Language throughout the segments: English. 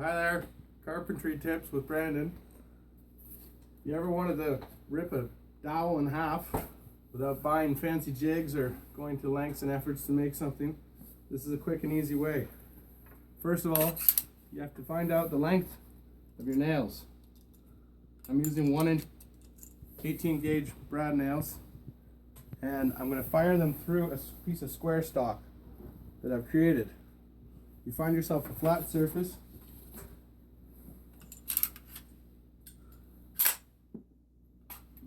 Hi there, carpentry tips with Brandon. You ever wanted to rip a dowel in half without buying fancy jigs or going to lengths and efforts to make something? This is a quick and easy way. First of all, you have to find out the length of your nails. I'm using 1-inch 18 gauge brad nails, and I'm going to fire them through a piece of square stock that I've created. You find yourself a flat surface.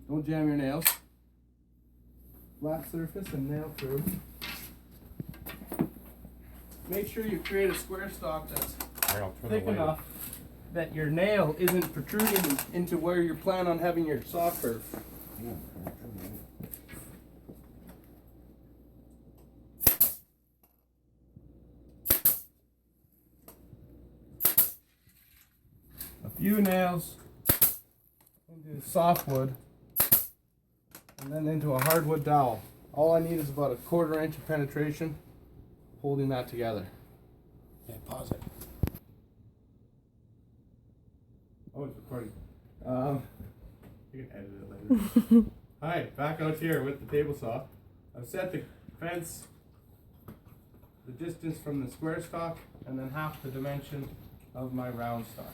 Don't jam your nails. Flat surface and nail through. Make sure you create a square stock that's thick enough that your nail isn't protruding into where you plan on having your saw curve. A few nails into softwood and then into a hardwood dowel. All I need is about 1/4 inch of penetration holding that together. Okay, pause it. Oh, it's recording. You can edit it later. Hi, back out here with the table saw. I've set the fence the distance from the square stock and then half the dimension of my round stock.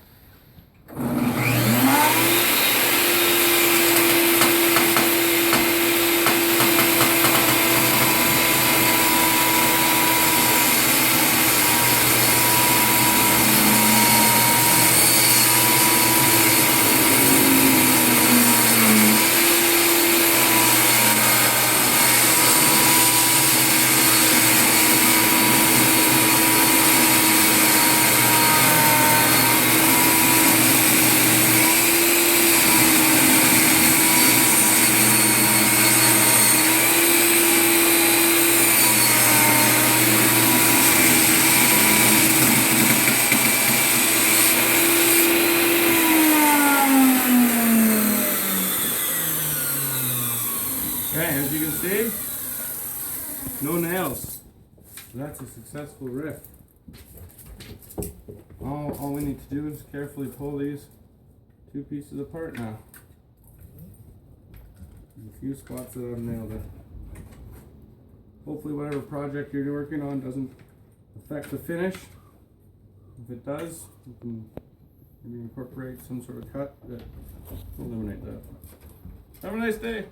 Okay, as you can see, no nails. That's a successful rip. All we need to do is carefully pull these two pieces apart now. There's a few spots that I've nailed it. Hopefully whatever project you're working on doesn't affect the finish. If it does, you can maybe incorporate some sort of cut that will eliminate that. Have a nice day.